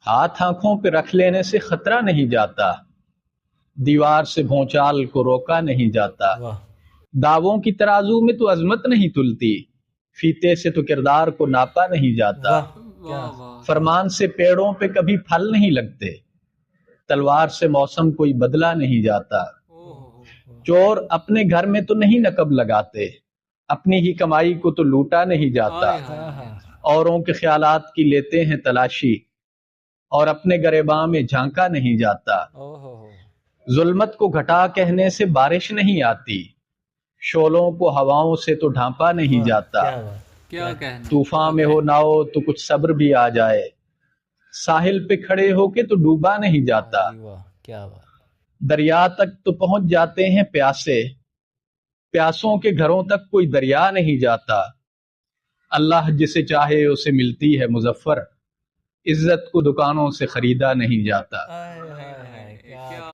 ہاتھ آنکھوں پہ رکھ لینے سے خطرہ نہیں جاتا، دیوار سے بھونچال کو روکا نہیں جاتا، واہ داووں کی ترازو میں تو عظمت نہیں تلتی، فیتے سے تو کردار کو ناپا نہیں جاتا، واہ کیا فرمان سے پیڑوں پہ کبھی پھل نہیں لگتے، تلوار سے موسم کوئی بدلا نہیں جاتا، چور اپنے گھر میں تو نہیں نقب لگاتے، اپنی ہی کمائی کو تو لوٹا نہیں جاتا، اوروں کے خیالات کی لیتے ہیں تلاشی، اور اپنے گریباں میں جھانکا نہیں جاتا، ظلمت کو گھٹا کہنے سے بارش نہیں آتی، شعلوں کو ہواؤں سے تو ڈھانپا نہیں جاتا، کیا بات کیا کہنا طوفان میں ہو نہ ہو تو کچھ صبر بھی آ جائے، ساحل پہ کھڑے ہو کے تو ڈوبا نہیں جاتا، جی واہ کیا بات دریا تک تو پہنچ جاتے ہیں پیاسے، پیاسوں کے گھروں تک کوئی دریا نہیں جاتا، اللہ جسے چاہے اسے ملتی ہے مظفر، عزت کو دکانوں سے خریدا نہیں جاتا۔ ہائے ہائے ہائے کیا